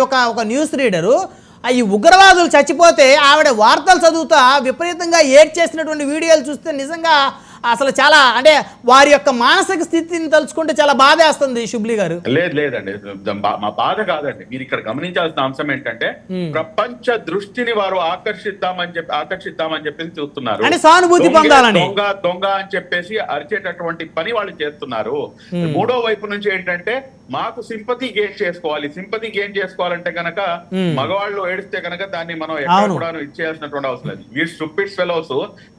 ఒక news reader ఈ ఉగ్రవాదులు చచ్చిపోతే ఆవిడ వార్తలు చదువుతా విపరీతంగా ఏడ్ చేసినటువంటి వీడియోలు చూస్తే నిజంగా అసలు చాలా అంటే వారి యొక్క మానసిక స్థితిని తలుచుకుంటే చాలా బాధేస్తుంది శుభ్లి గారు. లేదండి, మా బాధ కాదండి. మీరు ఇక్కడ గమనించాల్సిన అంశం ఏంటంటే ప్రపంచ దృష్టిని వారు ఆకర్షిద్దామని చెప్పేసి చూస్తున్నారు. అంటే సానుభూతి పొందాలని దొంగ అని చెప్పేసి అరిచేటటువంటి పని వాళ్ళు చేస్తున్నారు. మూడో వైపు నుంచి ఏంటంటే మాకు సింపతి గెయిన్ చేసుకోవాలంటే కనుక మగవాళ్ళు ఏడిస్తే కనుక దాన్ని మనం ఎక్కడ కూడా ఇచ్చేయాల్సినటువంటి అవసరం లేదు. వీళ్ళు స్టూపిడ్ ఫెలోస్,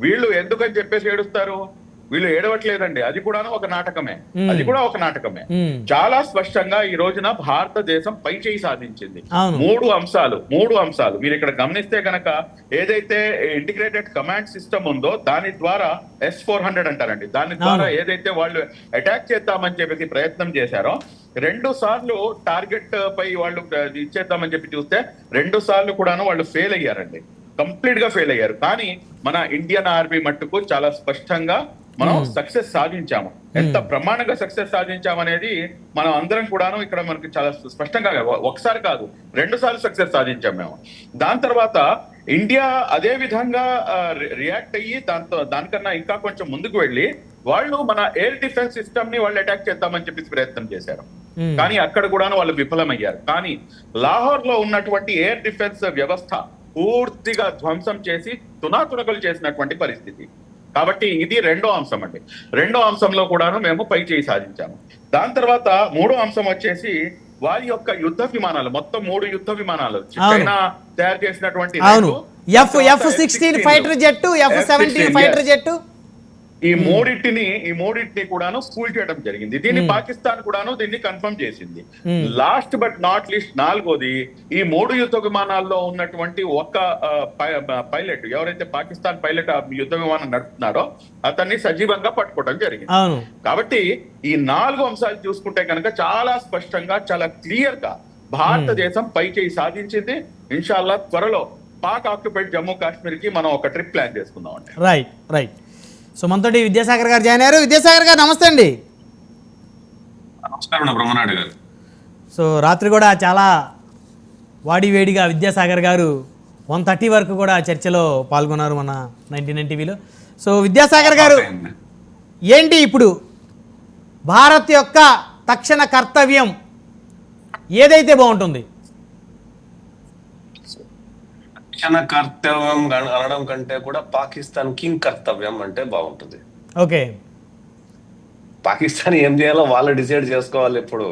వీళ్ళు ఎందుకని చెప్పేసి ఏడుస్తారు? వీళ్ళు ఏడవట్లేదండి, అది కూడా ఒక నాటకమే. చాలా స్పష్టంగా ఈ రోజున భారతదేశం పై చేయి సాధించింది. మూడు అంశాలు మీరు ఇక్కడ గమనిస్తే కనుక ఏదైతే ఇంటిగ్రేటెడ్ కమాండ్ సిస్టమ్ ఉందో దాని ద్వారా S-400 అంటారండి, దాని ద్వారా ఏదైతే వాళ్ళు అటాక్ చేద్దామని చెప్పేసి ప్రయత్నం చేశారో 2 సార్లు టార్గెట్ పై వాళ్ళు ఇచ్చేద్దామని చెప్పి చూస్తే 2 సార్లు కూడాను వాళ్ళు ఫెయిల్ అయ్యారండి, కంప్లీట్ గా ఫెయిల్ అయ్యారు. కానీ మన ఇండియన్ ఆర్మీ మట్టుకు చాలా స్పష్టంగా మనం సక్సెస్ సాధించాము. ఎంత బ్రహ్మాండంగా సక్సెస్ సాధించామనేది మనం అందరం కూడాను ఇక్కడ మనకి చాలా స్పష్టంగా, ఒకసారి కాదు 2 సార్లు సక్సెస్ సాధించాం మేము. దాని తర్వాత ఇండియా అదే విధంగా రియాక్ట్ అయ్యి దానికన్నా ఇంకా కొంచెం ముందుకు వెళ్ళి వాళ్ళు మన ఎయిర్ డిఫెన్స్ సిస్టమ్ ని వాళ్ళు అటాక్ చేద్దామని చెప్పేసి ప్రయత్నం చేశారు. కానీ అక్కడ కూడాను వాళ్ళు విఫలమయ్యారు. కానీ లాహోర్ లో ఉన్నటువంటి ఎయిర్ డిఫెన్స్ వ్యవస్థ పూర్తిగా ధ్వంసం చేసి తునాతునకలు చేసినటువంటి పరిస్థితి. కాబట్టి ఇది రెండో అంశం అండి. రెండో అంశంలో కూడాను మేము పై చేయి సాధించాము. దాని తర్వాత మూడో అంశం వచ్చేసి వారి యొక్క యుద్ధ విమానాలు, మొత్తం 3 యుద్ధ విమానాలు చైనా తయారు చేసినటువంటి F-16 fighter jet, F-17 fighter jet, ఈ మూడింటిని కూడాను స్కూల్ చేయడం జరిగింది. దీన్ని పాకిస్తాన్ కూడాను దీన్ని కన్ఫర్మ్ చేసింది. లాస్ట్ బట్ నాట్ లీస్ట్ 4వది, ఈ 3 యుద్ధ విమానాల్లో ఉన్నటువంటి ఒక పైలట్, ఎవరైతే పాకిస్తాన్ పైలట్ ఆ యుద్ధ విమానం నడుపుతున్నారో అతన్ని సజీవంగా పట్టుకోవడం జరిగింది. కాబట్టి ఈ 4 అంశాలు చూసుకుంటే కనుక చాలా స్పష్టంగా, చాలా క్లియర్ గా భారతదేశం పై చేయి సాధించింది. ఇన్షాల్లా త్వరలో పాక్ ఆక్యుపైడ్ జమ్మూ కాశ్మీర్ కి మనం ఒక ట్రిప్ ప్లాన్ చేసుకుందాం అండి. రైట్. సో మనతోటి విద్యాసాగర్ గారు జాయిన్ అయ్యారు. విద్యాసాగర్ గారు నమస్తే అండి. నమస్కారం బ్రహ్మనాయుడు గారు. సో రాత్రి కూడా చాలా వాడివేడిగా విద్యాసాగర్ గారు 1:30 వరకు కూడా చర్చలో పాల్గొన్నారు మన 99 టీవీలో. సో విద్యాసాగర్ గారు, ఏంటి ఇప్పుడు భారత్ యొక్క తక్షణ కర్తవ్యం ఏదైతే బాగుంటుంది? తక్షణ కర్తవ్యం అనడం కంటే కూడా పాకిస్తాన్ కింగ్ కర్తవ్యం అంటే బాగుంటుంది. ఓకే, పాకిస్తాన్ ఏం చేయాలో వాళ్ళు డిసైడ్ చేసుకోవాలి. ఇప్పుడు